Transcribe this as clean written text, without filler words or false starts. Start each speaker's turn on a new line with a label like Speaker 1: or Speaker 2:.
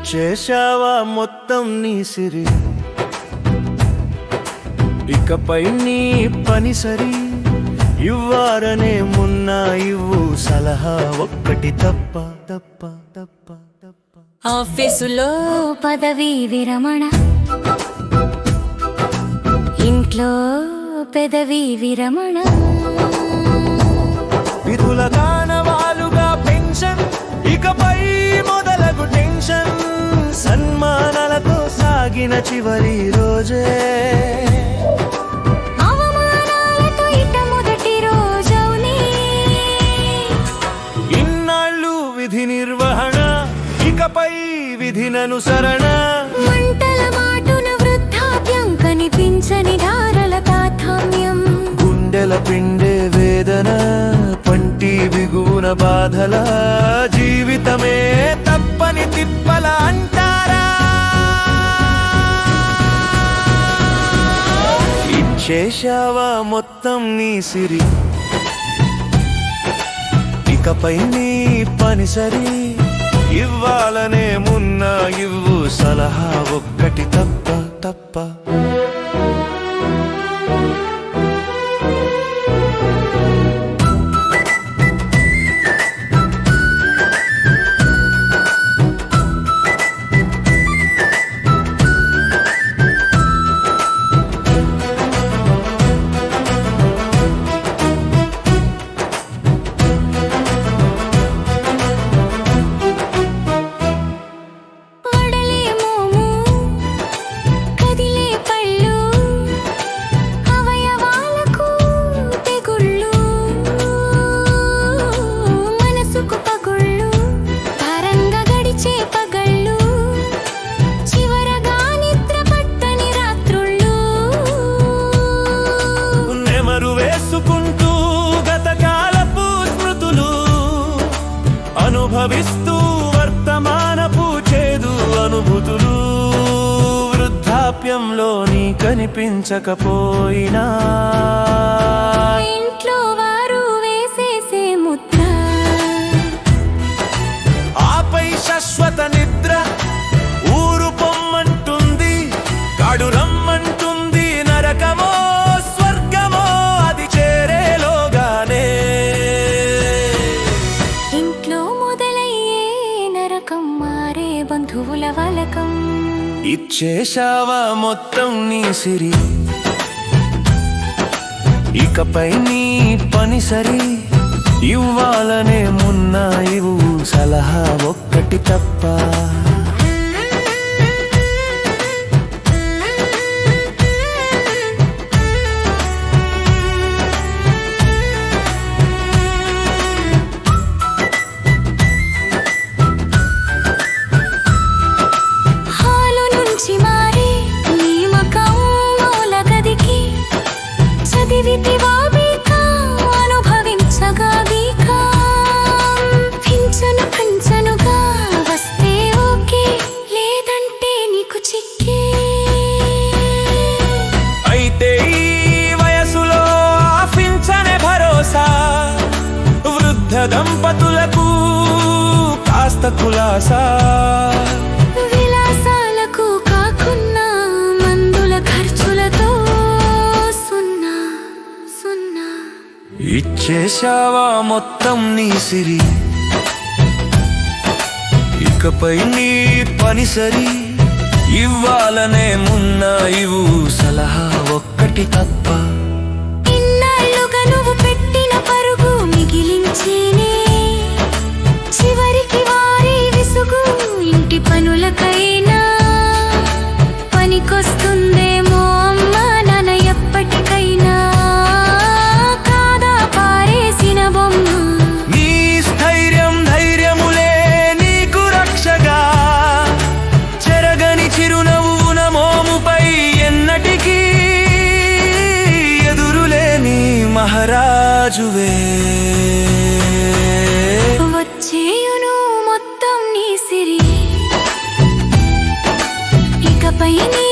Speaker 1: ఇచ్చేశావా మొత్తం నీ సిరి, ఇకపై నీ పని సరి. ఇవ్వారనే మున్నా ఇవ్వు సలహా ఒక్కటి తప్ప తప్ప తప్ప తప్ప.
Speaker 2: ఆఫీసులో పదవి విరమణ, ఇంట్లో పెదవి విరమణ.
Speaker 1: విధుల కానవాలుగా పెన్షన్, ఇకపై మొదలగు టెన్షన్. సన్మానాలతో సాగిన చివరి రోజే,
Speaker 2: అవమానాలతో ఇట మొదటి రోజవునే.
Speaker 1: ఇన్నాళ్ళు విధి నిర్వహణ, ఇకపై విధిననుసరణ.
Speaker 2: మంటల మాటున వృద్ధాప్యం, కనిపించని ధారల తాతామ్యం.
Speaker 1: గుండెల పిండే వేదన, పంటి బిగున బాధల. జీవితమే తప్పని తిప్పల అంటారా. ఇచ్చేశావా మొత్తం నీ సిరి, ఇకపై నీ పని సరి. ఇవ్వాలనే మున్నా ఇవ్వు సలహా ఒక్కటి తప్ప తప్ప. అనుభవిస్తూ వర్తమానపు చేదు అనుభూతులు. వృద్ధాప్యంలో నీ కనిపించకపోయినా,
Speaker 2: ఇంట్లో వారు వేసేసే ముద్ర.
Speaker 1: ఆపై శాశ్వత నిద్ర. ఊరు పొమ్మంటుంది, కాడు రమ్మంటుంది. నరకమో స్వర్గమో అది చేరేలోగానే.
Speaker 2: ఇంట్లో మొదలయ్యే నరకం మారే బంధువుల వలకం.
Speaker 1: ఇచ్చేశావా మొత్తం నీ సిరి, ఇకపై నీ పని సరి. ఇవ్వాలనే మున్నా ఇవ్వు సలహా ఒక్కటి తప్ప.
Speaker 2: అనుభవించగా పింఛను పంచనుగా వస్తే ఓకే, లేదంటే నీకు చిక్కే.
Speaker 1: అయితే ఈ వయసులో ఆశించనే భరోసా. వృద్ధ దంపతులకు కాస్త కులాసా.
Speaker 2: విలాసాలకు కాకున్నా మందుల ఖర్చులతో సున్నా సున్నా.
Speaker 1: ఇచ్చేశావా మొత్తం నీ సిరి, ఇకపై నీ పని సరి. ఇవ్వాలనే మున్నా ఇవ్వు సలహా ఒక్కటి తప్ప.
Speaker 2: ఇన్నాళ్ళుగా నువ్వు పెట్టిన పరుగు మిగిలించేనే. చివరికి వారి విసుగు ఇంటి పనులకైనా పనికొస్తుందేమో అమ్మా నాన్న ఎప్పటికైనా. కాదా పారేసిన బొమ్మ.
Speaker 1: నీ స్థైర్యం ధైర్యములే నీకు రక్షగా. చెరగని చిరునవ్వున మోముపై ఎన్నటికీ ఎదురులేని మహారాజువే.
Speaker 2: వచ్చేయును మొత్తం నీ సిరి, ఇకపై నీ